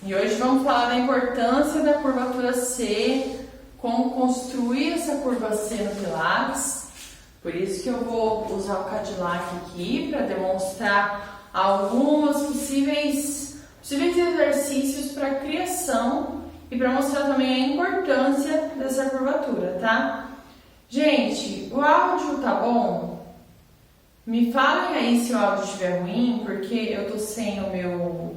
E hoje vamos falar da importância da curvatura C, como construir essa curva C no Pilates. Por isso que eu vou usar o Cadillac aqui para demonstrar alguns possíveis exercícios para criação e para mostrar também a importância dessa curvatura, tá? Gente, o áudio tá bom? Me falem aí se o áudio estiver ruim, porque eu tô sem o meu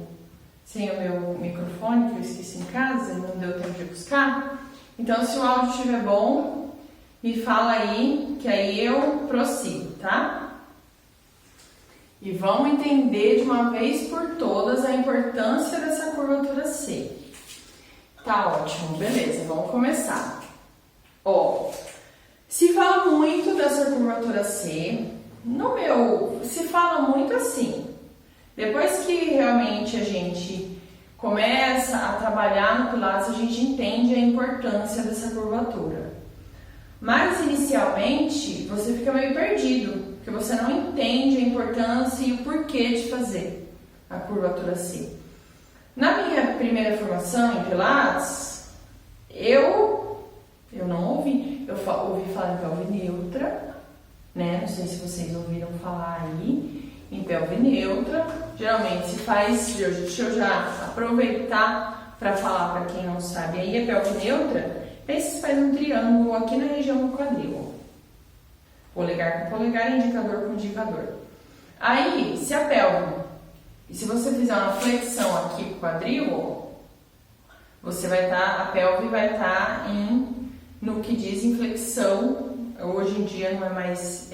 microfone que eu esqueci em casa e não deu tempo de buscar. Então, se o áudio estiver bom, me fala aí, que aí eu prossigo, tá? E vamos entender de uma vez por todas a importância dessa curvatura C. Tá ótimo, beleza, vamos começar. Ó, se fala muito dessa curvatura C, se fala muito assim. Depois que realmente a gente começa a trabalhar no Pilates, a gente entende a importância dessa curvatura. Mas inicialmente você fica meio perdido, porque você não entende a importância e o porquê de fazer a curvatura C. Na minha primeira formação em Pilates, eu não ouvi. Eu ouvi falar em pelve neutra, né? Não sei se vocês ouviram falar aí. Em pelve neutra, geralmente se faz, deixa eu já aproveitar para falar para quem não sabe, aí a pelve neutra, aí se faz um triângulo aqui na região do quadril, polegar com polegar e indicador com indicador. Aí, se você fizer uma flexão aqui pro quadril, a pelve vai estar no que diz em flexão. Hoje em dia não é mais...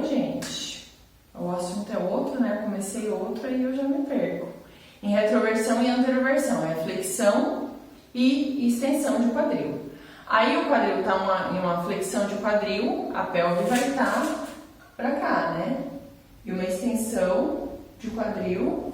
gente, o assunto é outro, né? Comecei outro e eu já me perco. Em retroversão e anteroversão, é flexão e extensão de quadril. Aí o quadril está em uma flexão de quadril, a pelve vai estar para cá, né? E uma extensão de quadril,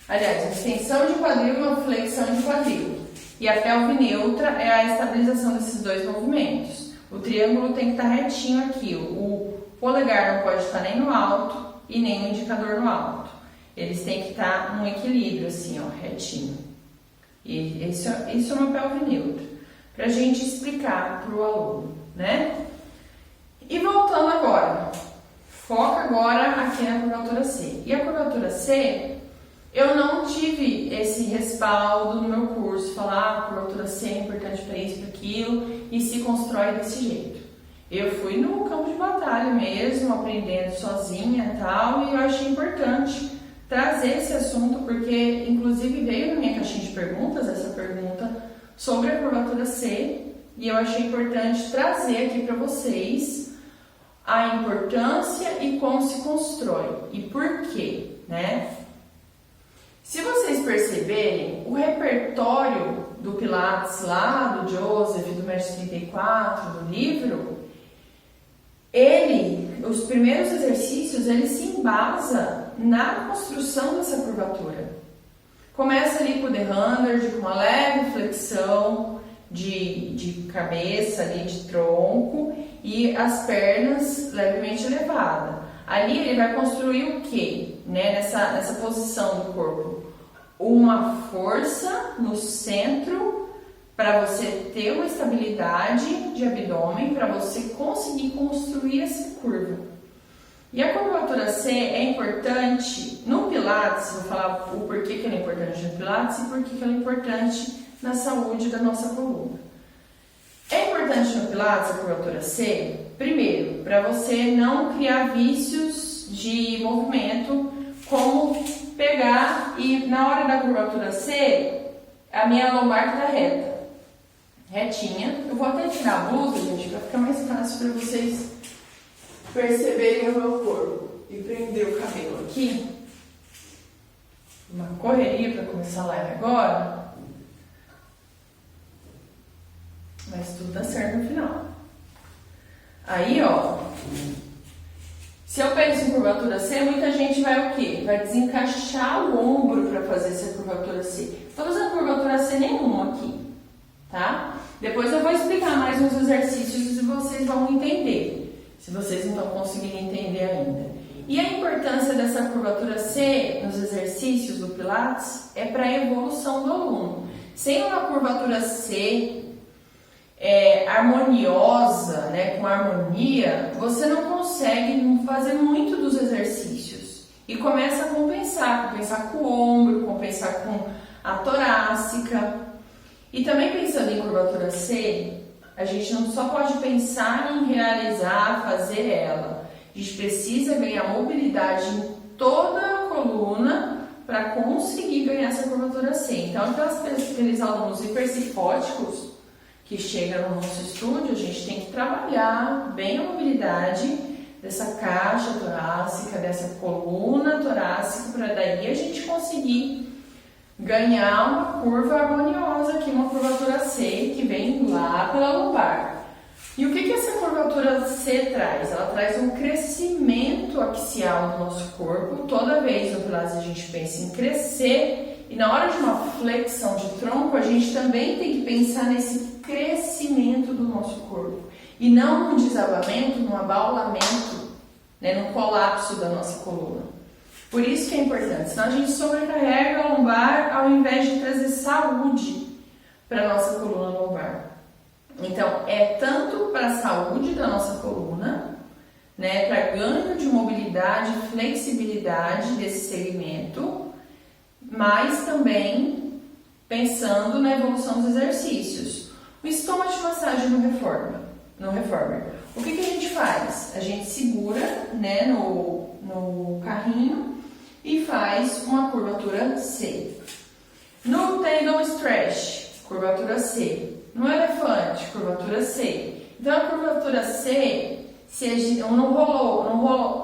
aliás, uma extensão de quadril e uma flexão de quadril. E a pelve neutra é a estabilização desses dois movimentos. O triângulo tem que estar retinho aqui, o polegar não pode estar nem no alto e nem no indicador no alto. Eles têm que estar num equilíbrio, assim, ó, retinho. E isso é uma pelve neutra. Pra gente explicar pro aluno, né? E voltando agora. Foca agora aqui na curvatura C. E a curvatura C, eu não tive esse respaldo no meu curso. Falar, a curvatura C é importante para isso, para aquilo, e se constrói desse jeito. Eu fui no campo de batalha mesmo, aprendendo sozinha e tal, e eu achei importante trazer esse assunto, porque inclusive veio na minha caixinha de perguntas essa pergunta sobre a curvatura C, e eu achei importante trazer aqui para vocês a importância e como se constrói, e por quê, né? Se vocês perceberem, o repertório do Pilates lá, do Joseph, do Mestre 34, do livro, os primeiros exercícios, ele se embasa na construção dessa curvatura. Começa ali com o The 100, com uma leve flexão de cabeça, ali de tronco, e as pernas levemente elevadas. Ali ele vai construir o quê? Né? Nessa posição do corpo. Uma força no centro, para você ter uma estabilidade de abdômen, para você conseguir construir essa curva. E a curvatura C é importante no Pilates, vou falar o porquê que ela é importante no Pilates e porquê que ela é importante na saúde da nossa coluna. É importante no Pilates a curvatura C, primeiro, para você não criar vícios de movimento, como pegar e na hora da curvatura C, a minha lombar está reta. Retinha. Eu vou até tirar a blusa, gente, para ficar mais fácil para vocês perceberem o meu corpo. E prender o cabelo aqui. Uma correria para começar a live agora. Mas tudo dá certo no final. Aí, ó. Se eu penso em curvatura C, muita gente vai o quê? Vai desencaixar o ombro para fazer essa curvatura C. Estou fazendo curvatura C nenhuma aqui, tá? Depois eu vou explicar mais uns exercícios e vocês vão entender, se vocês não estão conseguindo entender ainda. E a importância dessa curvatura C nos exercícios do Pilates é para a evolução do aluno. Sem uma curvatura C harmoniosa, né, com harmonia, você não consegue fazer muito dos exercícios. E começa a compensar com o ombro, compensar com a torácica. E também pensando em curvatura C, a gente não só pode pensar em realizar, fazer ela. A gente precisa ganhar mobilidade em toda a coluna para conseguir ganhar essa curvatura C. Então, aqueles alunos hipercifóticos que chegam no nosso estúdio, a gente tem que trabalhar bem a mobilidade dessa caixa torácica, dessa coluna torácica, para daí a gente conseguir ganhar uma curva harmoniosa aqui, uma curvatura C que vem lá pela lombar. E o que essa curvatura C traz? Ela traz um crescimento axial do nosso corpo. Toda vez no Pilates a gente pensa em crescer, e na hora de uma flexão de tronco a gente também tem que pensar nesse crescimento do nosso corpo e não no desabamento, no abaulamento, né, no colapso da nossa coluna. Por isso que é importante, senão a gente sobrecarrega a lombar ao invés de trazer saúde para a nossa coluna lombar. Então, é tanto para a saúde da nossa coluna, né, para ganho de mobilidade e flexibilidade desse segmento, mas também pensando na evolução dos exercícios. O estômago de massagem no Reformer. O que a gente faz? A gente segura, né, no carrinho e faz uma curvatura C. No Tendon Stretch, curvatura C. No elefante, curvatura C. Então, a curvatura C, no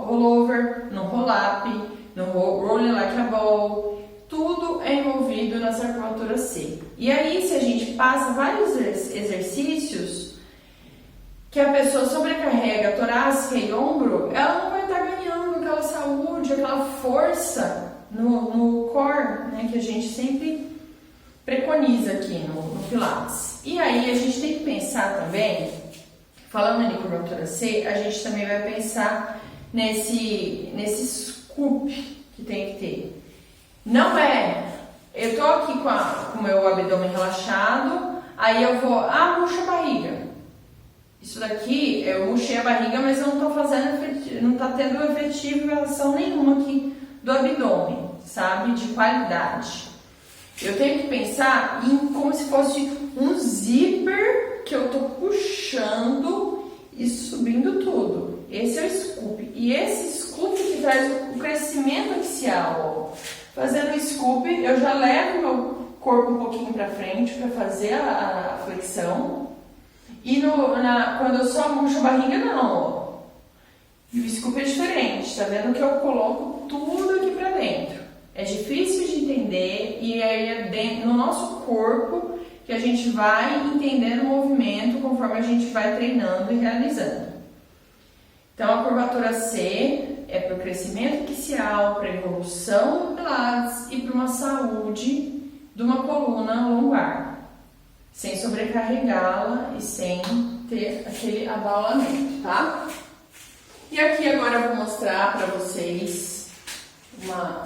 rollover, no roll-up, no rolling like a ball, tudo é envolvido nessa curvatura C. E aí, se a gente passa vários exercícios que a pessoa sobrecarrega torácica e ombro, ela não vai estar ganhando aquela saúde, aquela força no core, né, que a gente sempre preconiza aqui no Pilates. E aí a gente tem que pensar também, falando em curvatura C, a gente também vai pensar nesse scoop que tem que ter. Não é, eu tô aqui com o meu abdômen relaxado, aí eu vou, murcha a barriga. Isso daqui, eu murchei a barriga, mas eu não tô fazendo, não tá tendo efetivação nenhuma aqui do abdômen, sabe, de qualidade. Eu tenho que pensar em como se fosse um zíper que eu tô puxando e subindo tudo. Esse é o scoop. E esse scoop que traz o crescimento axial, ó. Fazendo o scoop, eu já levo meu corpo um pouquinho para frente para fazer a flexão. E quando eu só murcho a barriga, não, ó. E o scoop é diferente, tá vendo que eu coloco tudo aqui para dentro. É difícil de entender e é no nosso corpo que a gente vai entendendo o movimento conforme a gente vai treinando e realizando. Então, a curvatura C é para o crescimento axial, para a evolução do Pilates e para uma saúde de uma coluna lombar, sem sobrecarregá-la e sem ter aquele abaulamento, tá? E aqui agora eu vou mostrar para vocês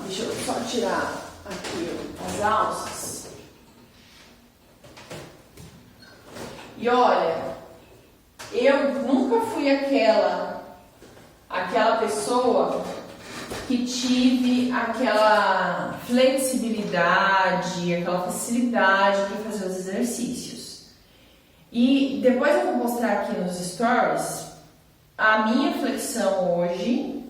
deixa eu só tirar aqui as alças. E olha, eu nunca fui aquela pessoa que tive aquela flexibilidade, aquela facilidade para fazer os exercícios. E depois eu vou mostrar aqui nos stories a minha flexão hoje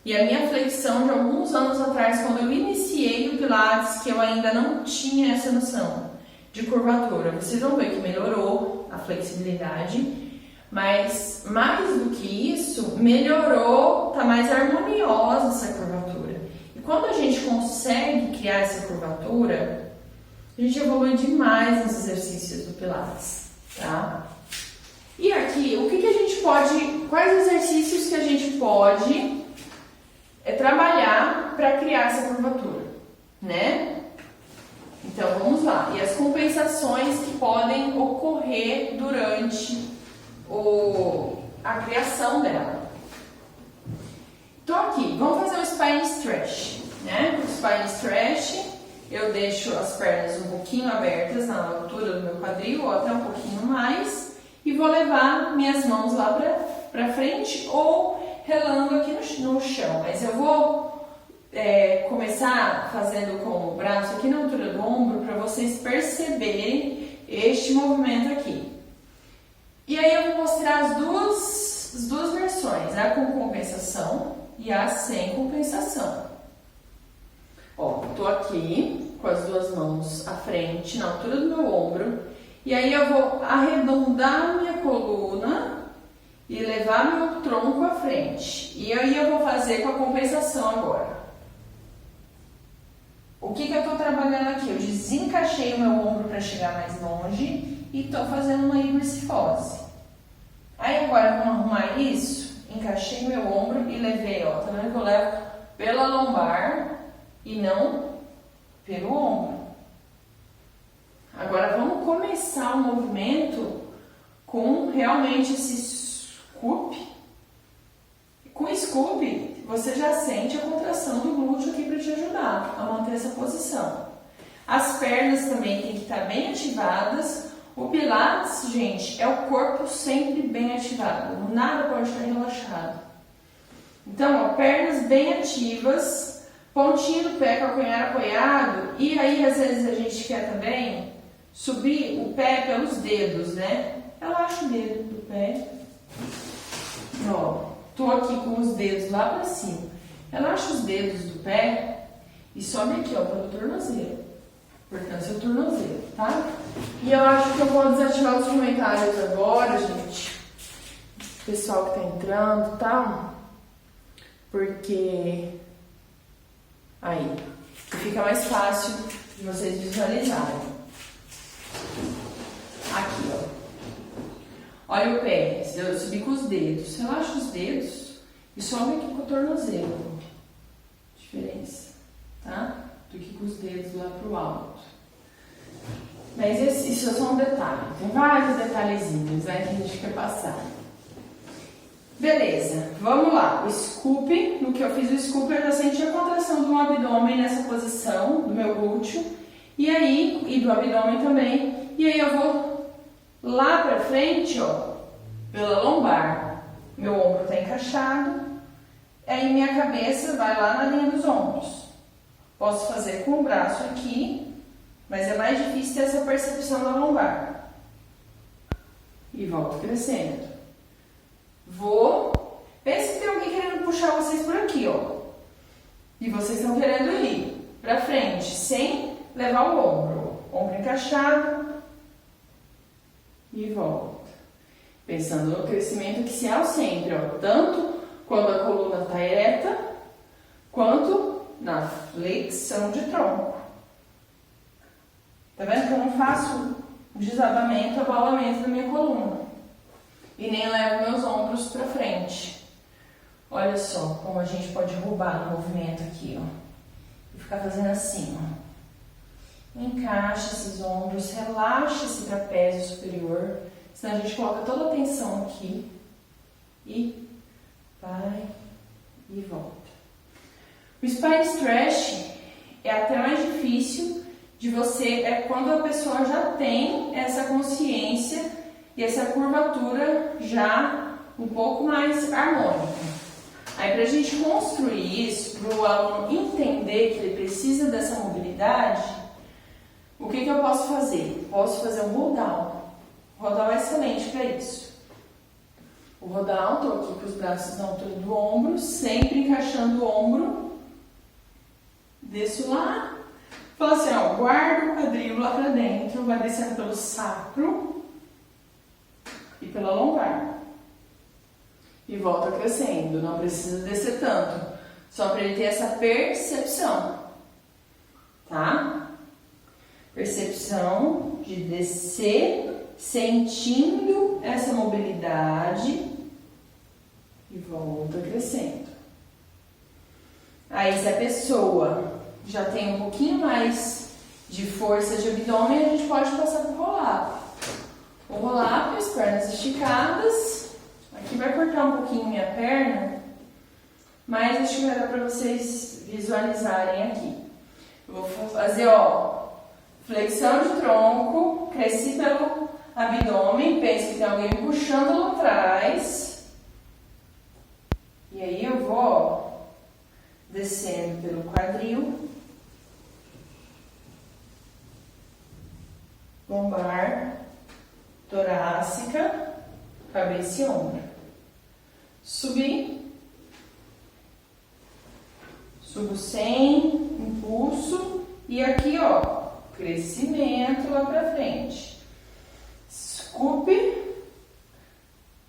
e a minha flexão de alguns anos atrás, quando eu iniciei o Pilates, que eu ainda não tinha essa noção de curvatura. Vocês vão ver que melhorou a flexibilidade, mas mais do que isso, melhorou, tá mais harmoniosa essa curvatura. E quando a gente consegue criar essa curvatura, a gente evolui demais nos exercícios do Pilates, tá? E aqui, o que a gente pode, quais exercícios que a gente pode trabalhar para criar essa curvatura, né? Então, vamos lá. E as compensações que podem ocorrer durante a criação dela. Tô aqui, vamos fazer um spine stretch, né? O spine stretch, eu deixo as pernas um pouquinho abertas na altura do meu quadril, ou até um pouquinho mais, e vou levar minhas mãos lá pra frente ou relando aqui no chão. Mas eu vou começar fazendo com o braço aqui na altura do ombro para vocês perceberem este movimento aqui. E aí eu vou mostrar as duas versões, a com compensação e a sem compensação. Ó, tô aqui com as duas mãos à frente, na altura do meu ombro, e aí eu vou arredondar minha coluna e levar meu tronco à frente. E aí eu vou fazer com a compensação agora. O que eu tô trabalhando aqui? Eu desencaixei o meu ombro para chegar mais longe e tô fazendo uma hipersifose. Aí agora vamos arrumar isso, encaixei meu ombro e levei, ó, tá vendo que eu levo pela lombar e não pelo ombro. Agora vamos começar o movimento com realmente esse scoop. Com o scoop, você já sente a contração do glúteo aqui para te ajudar a manter essa posição. As pernas também têm que estar bem ativadas. O Pilates, gente, é o corpo sempre bem ativado, nada pode estar relaxado. Então, ó, pernas bem ativas, pontinho do pé, calcanhar apoiado, e aí às vezes a gente quer também subir o pé pelos dedos, né? Relaxa o dedo do pé. Ó, tô aqui com os dedos lá pra cima. Relaxa os dedos do pé e sobe aqui, ó, pelo tornozelo. Portanto, seu tornozelo, tá? E eu acho que eu vou desativar os comentários agora, gente. Pessoal que tá entrando, tá? Porque aí fica mais fácil de vocês visualizarem. Aqui, ó. Olha o pé, eu subi com os dedos. Relaxa os dedos e sobe aqui com o tornozelo. Diferença, tá? Do que com os dedos lá pro alto. Mas isso é só um detalhe. Tem vários detalhezinhos, né, que a gente quer passar. Beleza, vamos lá. O scoop, no que eu fiz o scoop, eu já senti a contração do abdômen nessa posição, do meu glúteo. E aí, e do abdômen também. E aí eu vou lá pra frente, ó, pela lombar. Meu ombro tá encaixado. Aí minha cabeça vai lá na linha dos ombros. Posso fazer com o braço aqui, mas é mais difícil ter essa percepção da lombar. E volto crescendo. Vou. Pensa que tem alguém querendo puxar vocês por aqui, ó. E vocês estão querendo ir pra frente, sem levar o ombro. Ombro encaixado. E volta. Pensando no crescimento axial sempre, ó. Tanto quando a coluna está ereta, quanto na flexão de tronco. Tá vendo que eu não faço desabamento, abalamento da minha coluna. E nem levo meus ombros para frente. Olha só como a gente pode roubar no movimento aqui, ó. E ficar fazendo assim, ó. Encaixa esses ombros, relaxa esse trapézio superior. Senão a gente coloca toda a tensão aqui. E vai e volta. O spine stretch é até mais difícil de você, é quando a pessoa já tem essa consciência e essa curvatura já um pouco mais harmônica. Aí pra gente construir isso, para o aluno entender que ele precisa dessa mobilidade, o que eu posso fazer? Posso fazer um roll down. O roll down é excelente para isso. O roll down, estou aqui com os braços na altura do ombro, sempre encaixando o ombro. Desço lá, falo assim, ó, guarda o quadril lá pra dentro, vai descendo pelo sacro e pela lombar. E volta crescendo, não precisa descer tanto, só para ele ter essa percepção, tá? Percepção de descer, sentindo essa mobilidade e volta crescendo. Aí se a pessoa já tem um pouquinho mais de força de abdômen, a gente pode passar para o roll-up. O roll-up, as pernas esticadas. Aqui vai cortar um pouquinho minha perna, mas acho que vai dar para vocês visualizarem aqui. Eu vou fazer, ó, flexão de tronco, cresci pelo abdômen, penso que tem alguém me puxando lá atrás. E aí eu vou, ó, descendo pelo quadril, lombar, torácica, cabeça e ombro. Subi, subo sem impulso e aqui, ó, crescimento lá pra frente. Scoop,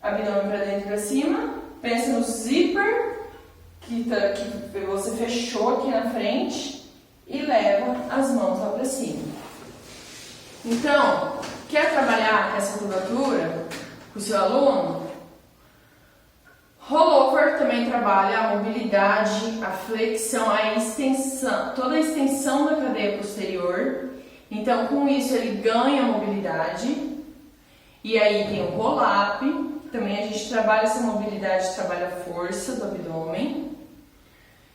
abdômen pra dentro e pra cima, pensa no zíper que você fechou aqui na frente e leva as mãos lá pra cima. Então, quer trabalhar essa curvatura com o seu aluno? Rollover também trabalha a mobilidade, a flexão, a extensão, toda a extensão da cadeia posterior. Então, com isso, ele ganha mobilidade. E aí tem o roll-up, também a gente trabalha essa mobilidade, trabalha a força do abdômen.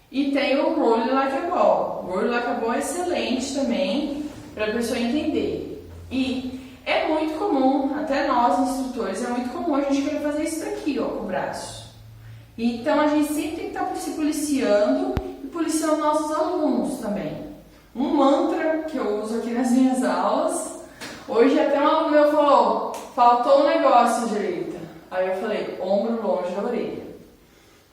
E tem o roll like a ball. O roll like a ball é excelente também para a pessoa entender. E é muito comum, até nós instrutores, é muito comum a gente querer fazer isso daqui, ó, com o braço. Então a gente sempre tem que estar se policiando e policiando nossos alunos também. Um mantra que eu uso aqui nas minhas aulas, hoje até um aluno meu falou, faltou um negócio, Angelita. Aí eu falei, ombro longe da orelha.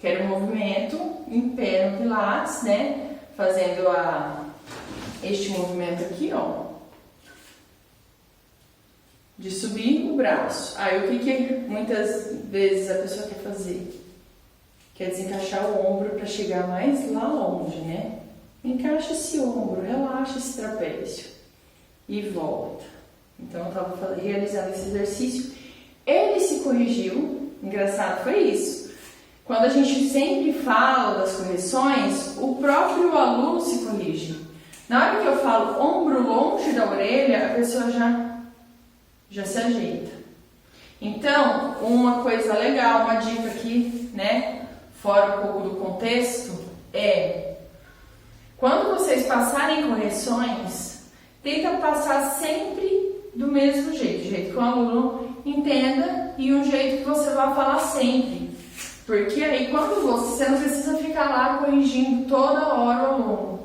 Que era um movimento em pé no Pilates, né? Fazendo este movimento aqui, ó. De subir o braço. Aí o que muitas vezes a pessoa quer fazer? Quer desencaixar o ombro para chegar mais lá longe, né? Encaixa esse ombro, relaxa esse trapézio e volta. Então eu estava realizando esse exercício, ele se corrigiu, engraçado foi isso. Quando a gente sempre fala das correções, o próprio aluno se corrige. Na hora que eu falo ombro longe da orelha, a pessoa já se ajeita. Então, uma coisa legal, uma dica aqui, né, fora um pouco do contexto, é quando vocês passarem correções, tenta passar sempre do mesmo jeito, do jeito que o aluno entenda e um jeito que você vai falar sempre. Porque aí quando você não precisa ficar lá corrigindo toda hora o aluno.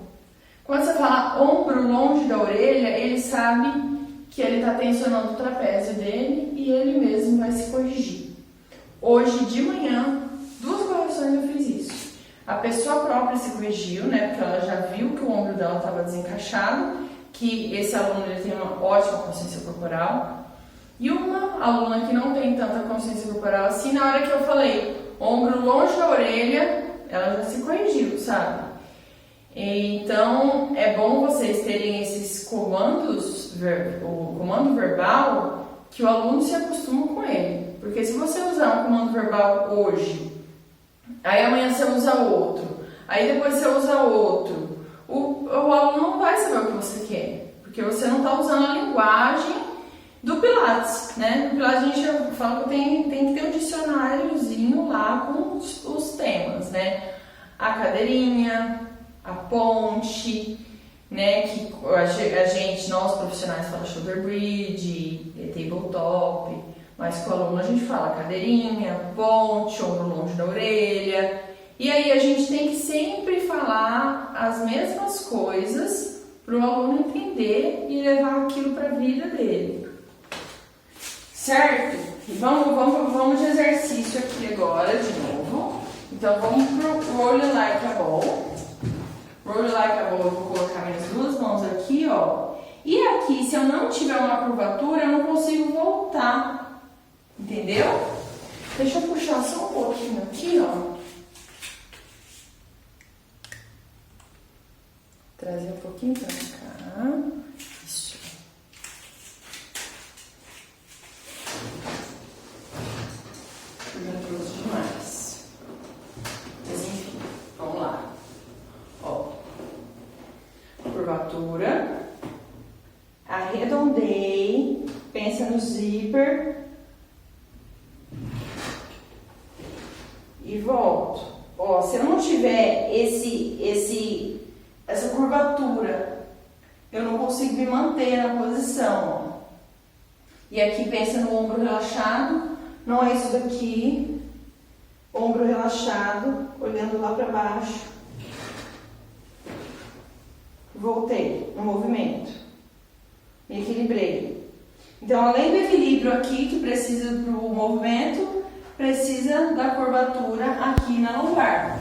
Quando você fala ombro longe da orelha, ele sabe que ele está tensionando o trapézio dele e ele mesmo vai se corrigir. Hoje de manhã, 2 correções eu fiz isso. A pessoa própria se corrigiu, né, porque ela já viu que o ombro dela estava desencaixado, que esse aluno ele tem uma ótima consciência corporal. E uma aluna que não tem tanta consciência corporal assim, na hora que eu falei ombro longe da orelha, ela já se corrigiu, sabe? Então, é bom vocês terem esses comandos, o comando verbal, que o aluno se acostuma com ele. Porque se você usar um comando verbal hoje, aí amanhã você usa outro, aí depois você usa outro, o aluno não vai saber o que você quer, porque você não está usando a linguagem do Pilates, né? No Pilates a gente fala que tem que ter um dicionáriozinho lá com os temas, né? A cadeirinha, a ponte, né? Que nós profissionais falamos shoulder bridge, tabletop, mas com o aluno a gente fala cadeirinha, ponte, ombro longe da orelha. E aí a gente tem que sempre falar as mesmas coisas para o aluno entender e levar aquilo para a vida dele. Certo? E vamos de exercício aqui agora de novo. Então vamos pro roll like a ball. Roll like a ball, eu vou colocar minhas 2 mãos aqui, ó. E aqui, se eu não tiver uma curvatura, eu não consigo voltar. Entendeu? Deixa eu puxar só um pouquinho aqui, ó. Trazer um pouquinho pra cá. Isso. Eu já trouxe demais. Mas enfim, vamos lá. Ó. Curvatura. Arredondei. Pensa no zíper. E volto. Ó, se eu não tiver essa curvatura. Eu não consigo me manter na posição, ó. E aqui pensa no ombro relaxado, não é isso daqui. Ombro relaxado, olhando lá para baixo. Voltei no movimento. Me equilibrei. Então, além do equilíbrio aqui, que precisa do movimento, precisa da curvatura aqui na lombar.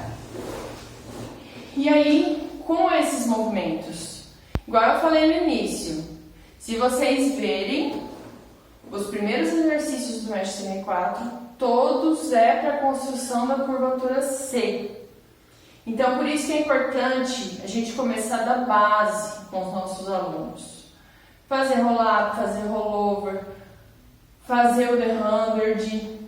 E aí, com esses movimentos, igual eu falei no início, se vocês verem, os primeiros exercícios do Mestre 34, todos é para a construção da curvatura C. Então, por isso que é importante a gente começar da base com os nossos alunos. Fazer roll-up, fazer rollover, fazer o The 100,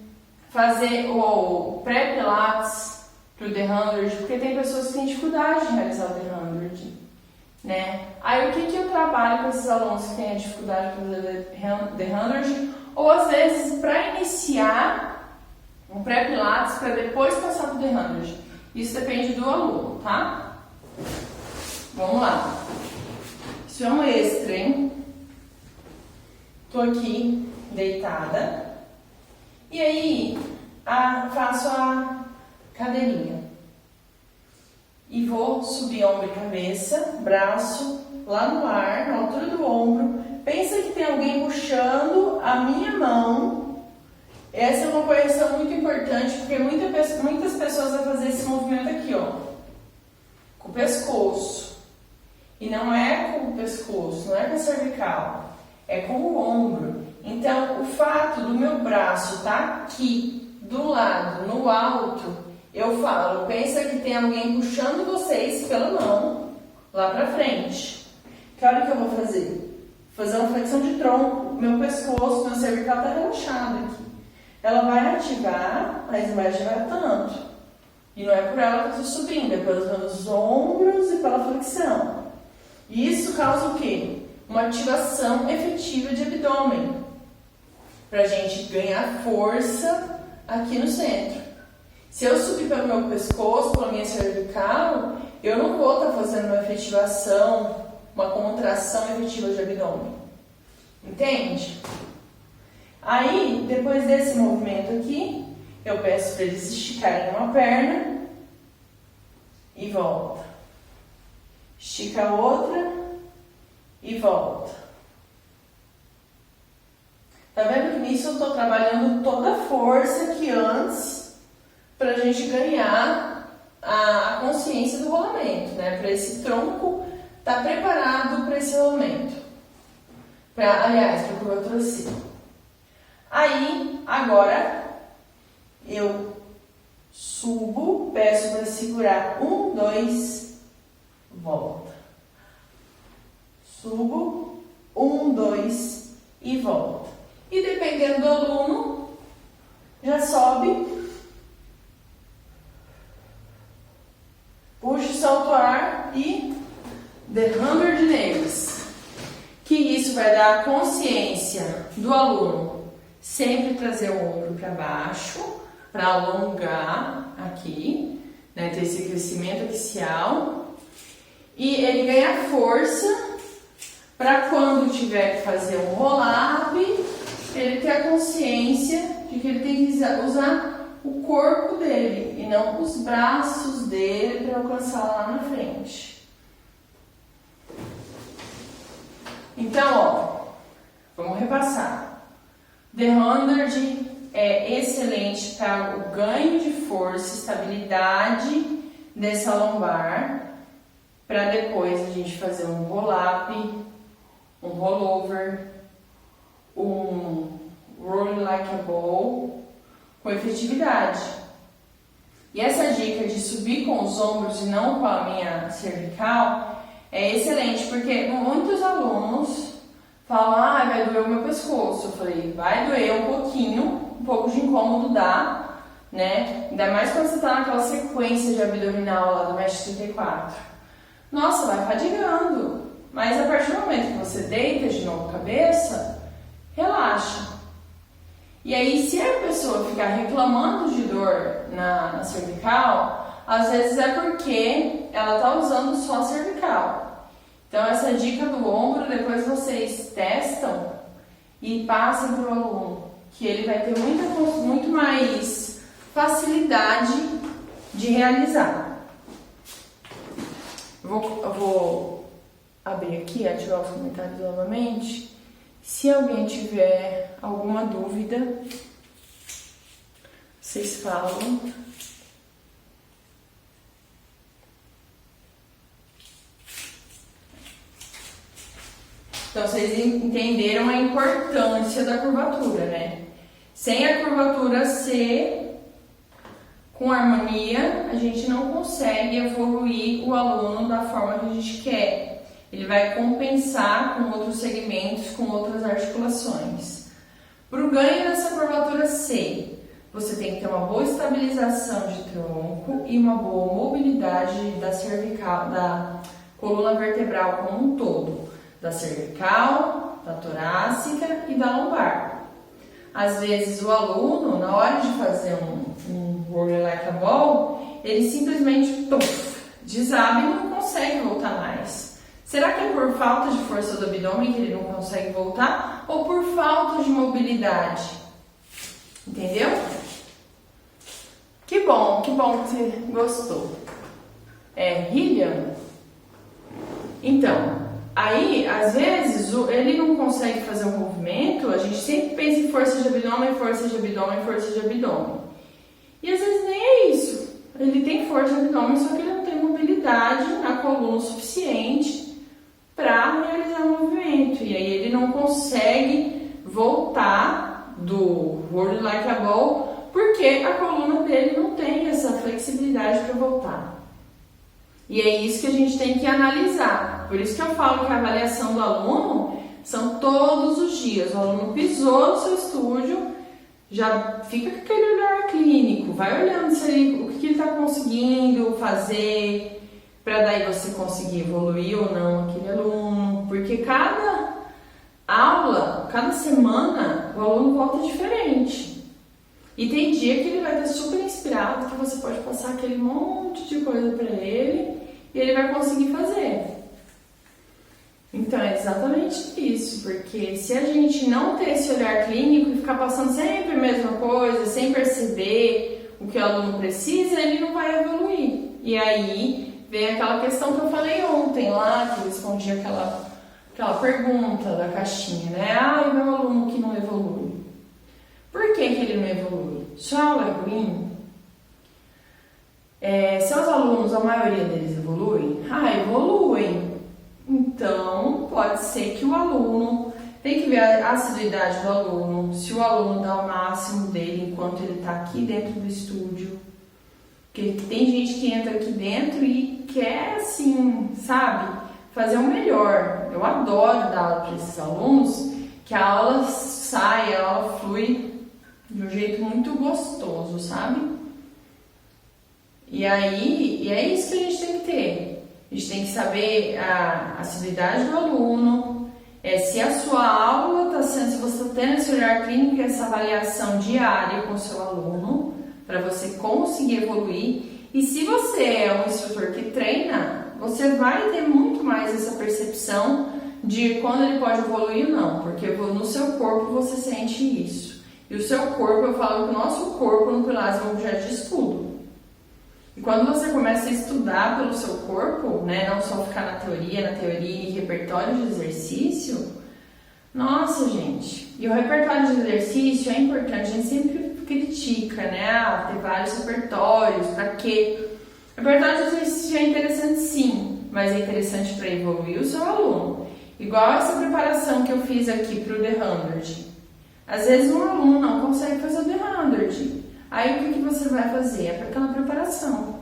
fazer o pré-pilates para o The 100, porque tem pessoas que têm dificuldade de realizar o The 100, né? Aí, o que eu trabalho com esses alunos que têm dificuldade de fazer The 100? Ou, às vezes, para iniciar um pré-pilates, para depois passar para o The 100. Isso depende do aluno, tá? Vamos lá. Isso é um extra, hein? Tô aqui deitada. E aí, faço a cadeirinha. E vou subir ombro e cabeça, braço lá no ar, na altura do ombro. Pensa que tem alguém puxando a minha mão. Essa é uma correção muito importante, porque muitas pessoas vão fazer esse movimento aqui, ó. Com o pescoço. E não é com o pescoço, não é com a cervical. É com o ombro. Então, o fato do meu braço estar aqui, do lado, no alto, eu falo, pensa que tem alguém puxando vocês pela mão, lá pra frente. Que hora que eu vou fazer? Fazer uma flexão de tronco. Meu pescoço, meu cervical tá relaxado aqui. Ela vai ativar, mas não vai ativar tanto. E não é por ela que eu estou subindo, é pelos meus ombros e pela flexão. E isso causa o quê? Uma ativação efetiva de abdômen. Pra gente ganhar força aqui no centro. Se eu subir pelo meu pescoço, pela minha cervical, eu não vou estar fazendo uma efetivação, uma contração efetiva de abdômen. Entende? Aí, depois desse movimento aqui, eu peço para eles esticarem uma perna e volta. Estica a outra e volta. Tá vendo que nisso eu estou trabalhando toda a força que antes para a gente ganhar a consciência do rolamento, né? Para esse tronco estar preparado para esse rolamento. Aliás, para a curvatura C. Aí, agora, eu subo, peço para segurar 1, 2, volta. Subo, 1, 2 e volta. E dependendo do aluno, já sobe, puxa o salto ar e The 100 nails. Que isso vai dar a consciência do aluno sempre trazer o ombro para baixo, para alongar aqui, né, ter esse crescimento axial. E ele ganhar força para quando tiver que fazer um roll-up, ele ter a consciência de que ele tem que usar o corpo dele e não os braços dele para alcançar lá na frente. Então, ó, vamos repassar. The 100 é excelente para o ganho de força, estabilidade dessa lombar, para depois a gente fazer um roll-up, um rollover, um roll like a ball, com efetividade. E essa dica de subir com os ombros e não com a minha cervical é excelente, porque muitos alunos falam, vai doer o meu pescoço. Eu falei, vai doer um pouco de incômodo dá, né? Ainda mais quando você tá naquela sequência de abdominal lá do Mestre 34. Nossa, vai fadigando. Mas a partir do momento que você deita de novo a cabeça, relaxa. E aí, se a pessoa ficar reclamando de dor na cervical, às vezes é porque ela está usando só a cervical. Então, essa dica do ombro, depois vocês testam e passem para o aluno, que ele vai ter muito mais facilidade de realizar. Eu vou abrir aqui, ativar os comentários novamente. Se alguém tiver alguma dúvida, vocês falam. Então, vocês entenderam a importância da curvatura, né? Sem a curvatura ser com harmonia, a gente não consegue evoluir o aluno da forma que a gente quer. Ele vai compensar com outros segmentos, com outras articulações. Para o ganho dessa curvatura C, você tem que ter uma boa estabilização de tronco e uma boa mobilidade da cervical, da coluna vertebral como um todo. Da cervical, da torácica e da lombar. Às vezes o aluno, na hora de fazer um roll like a ball, ele simplesmente desaba e não consegue voltar mais. Será que é por falta de força do abdômen que ele não consegue voltar ou por falta de mobilidade? Entendeu? Que bom que você gostou. Hillian? Então, aí, às vezes, ele não consegue fazer um movimento, a gente sempre pensa em força de abdômen, força de abdômen, força de abdômen. E às vezes nem é isso. Ele tem força de abdômen, só que ele não tem mobilidade na coluna o suficiente para realizar o movimento. E aí ele não consegue voltar do roll like a ball, porque a coluna dele não tem essa flexibilidade para voltar. E é isso que a gente tem que analisar. Por isso que eu falo que a avaliação do aluno são todos os dias. O aluno pisou no seu estúdio, já fica com aquele olhar clínico, vai olhando se ele, o que ele está conseguindo fazer, para daí você conseguir evoluir ou não aquele aluno. Porque cada aula, cada semana, o aluno volta diferente. E tem dia que ele vai estar super inspirado, que você pode passar aquele monte de coisa para ele e ele vai conseguir fazer. Então é exatamente isso, porque se a gente não ter esse olhar clínico e ficar passando sempre a mesma coisa, sem perceber o que o aluno precisa, ele não vai evoluir. E aí vem aquela questão que eu falei ontem lá, que eu respondi aquela pergunta da caixinha, né? E meu aluno que não evolui. Por que ele não evolui? Sua aula é ruim? Seus alunos, a maioria deles evoluem? Evoluem. Então, pode ser que o aluno, tem que ver a assiduidade do aluno, se o aluno dá o máximo dele enquanto ele está aqui dentro do estúdio. Porque tem gente que entra aqui dentro e quer, assim, sabe, fazer o melhor. Eu adoro dar aula para esses alunos, que a aula sai, a aula flui de um jeito muito gostoso, sabe? E aí, é isso que a gente tem que ter. A gente tem que saber a assiduidade do aluno, se a sua aula está sendo, se você está tendo esse olhar clínico, essa avaliação diária com o seu aluno, para você conseguir evoluir. E se você é um instrutor que treina, você vai ter muito mais essa percepção de quando ele pode evoluir ou não, porque no seu corpo você sente isso. E o seu corpo, eu falo que o nosso corpo no Pilates é um objeto de estudo. E quando você começa a estudar pelo seu corpo, né, não só ficar na teoria e repertório de exercício, nossa, gente. E o repertório de exercício é importante, a gente sempre critica, né, ter vários repertórios, pra quê? O repertório de exercício é interessante sim, mas é interessante para evoluir o seu aluno. Igual essa preparação que eu fiz aqui para o The 100. Às vezes um aluno não consegue fazer o The 100. Aí o que você vai fazer? É para aquela preparação.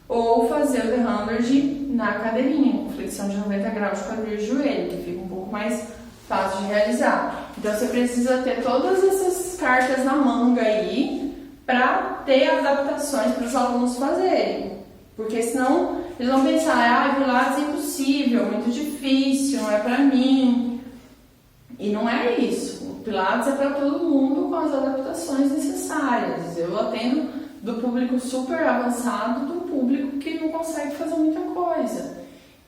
Ou fazer o The 100 na cadeirinha, com flexão de 90 graus de quadril e joelho, que fica um pouco mais fácil de realizar. Então você precisa ter todas essas cartas na manga aí para ter adaptações para os alunos fazerem. Porque senão eles vão pensar, Pilates é impossível, muito difícil, não é para mim. E não é isso. O Pilates é para todo mundo com as adaptações necessárias. Eu atendo do público super avançado, do público que não consegue fazer muita coisa.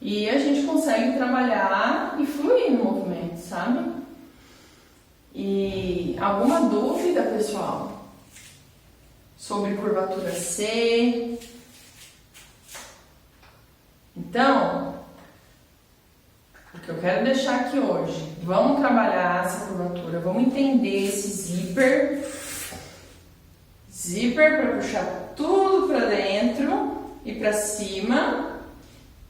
E a gente consegue trabalhar e fluir no movimento, sabe? E alguma dúvida, pessoal? Sobre curvatura C? Então, o que eu quero deixar aqui hoje, vamos trabalhar essa curvatura, vamos entender esse zíper para puxar tudo para dentro e para cima.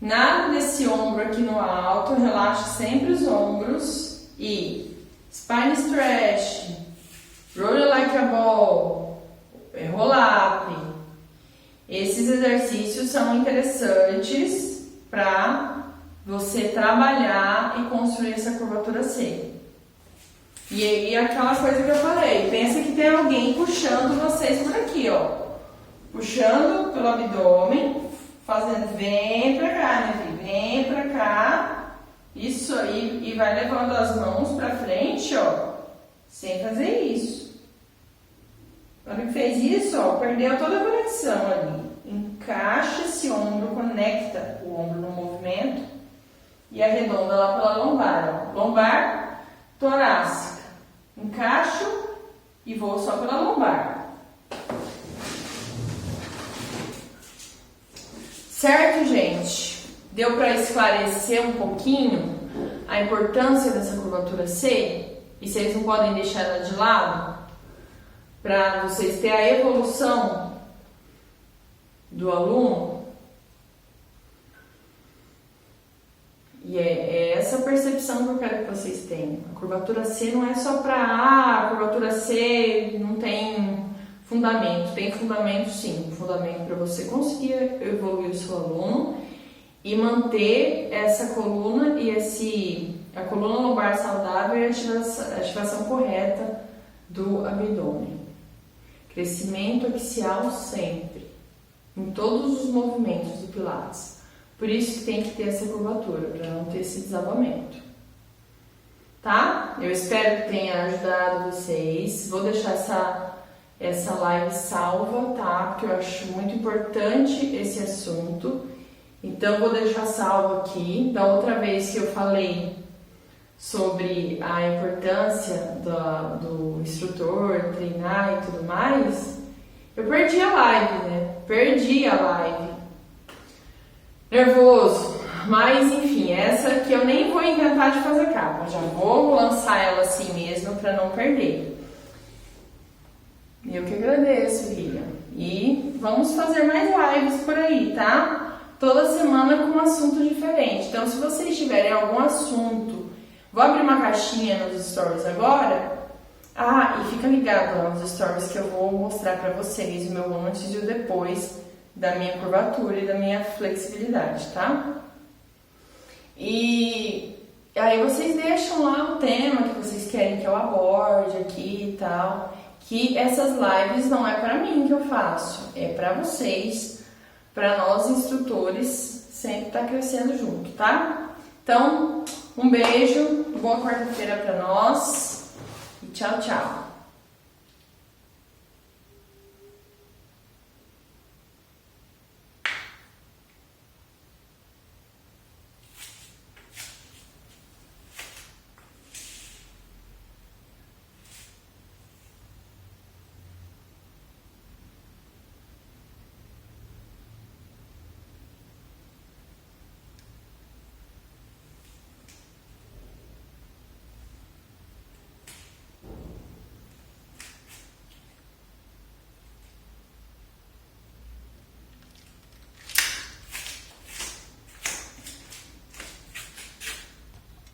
Nada desse ombro aqui no alto, relaxa sempre os ombros e spine stretch, roll like a ball, roll up. Esses exercícios são interessantes para você trabalhar e construir essa curvatura C. E aí aquela coisa que eu falei, pensa que tem alguém puxando vocês por aqui, ó. Puxando pelo abdômen, fazendo vem pra cá, né, filho? Vem pra cá. Isso aí, e vai levando as mãos pra frente, ó, sem fazer isso. Na hora que fez isso, ó, perdeu toda a conexão ali. Encaixa esse ombro, conecta o ombro no movimento e arredonda lá pela lombar, ó. Lombar torácica. Encaixo e vou só pela lombar. Certo, gente? Deu para esclarecer um pouquinho a importância dessa curvatura C? E vocês não podem deixar ela de lado? Para vocês terem a evolução do aluno? E é essa percepção que eu quero que vocês tenham. A curvatura C não é só para a curvatura C não tem fundamento. Tem fundamento sim, fundamento para você conseguir evoluir o seu aluno e manter essa coluna e a coluna lombar saudável e a ativação correta do abdômen. Crescimento axial sempre, em todos os movimentos do Pilates. Por isso que tem que ter essa curvatura, para não ter esse desabamento. Tá? Eu espero que tenha ajudado vocês. Vou deixar essa live salva, tá? Porque eu acho muito importante esse assunto. Então, vou deixar salvo aqui. Da outra vez que eu falei sobre a importância do instrutor treinar e tudo mais, eu perdi a live, né? Perdi a live. Nervoso. Mas, enfim, essa aqui eu nem vou inventar de fazer capa. Já vou lançar ela assim mesmo para não perder. Eu que agradeço, Lilian. E vamos fazer mais lives por aí, tá? Toda semana com um assunto diferente. Então, se vocês tiverem algum assunto, vou abrir uma caixinha nos stories agora. E fica ligado lá nos stories que eu vou mostrar pra vocês o meu antes e o depois da minha curvatura e da minha flexibilidade, tá? E aí vocês deixam lá o tema que vocês querem que eu aborde aqui e tal. Que essas lives não é pra mim que eu faço, é pra vocês, pra nós instrutores sempre estar crescendo junto, tá? Então, um beijo, boa quarta-feira pra nós e tchau, tchau!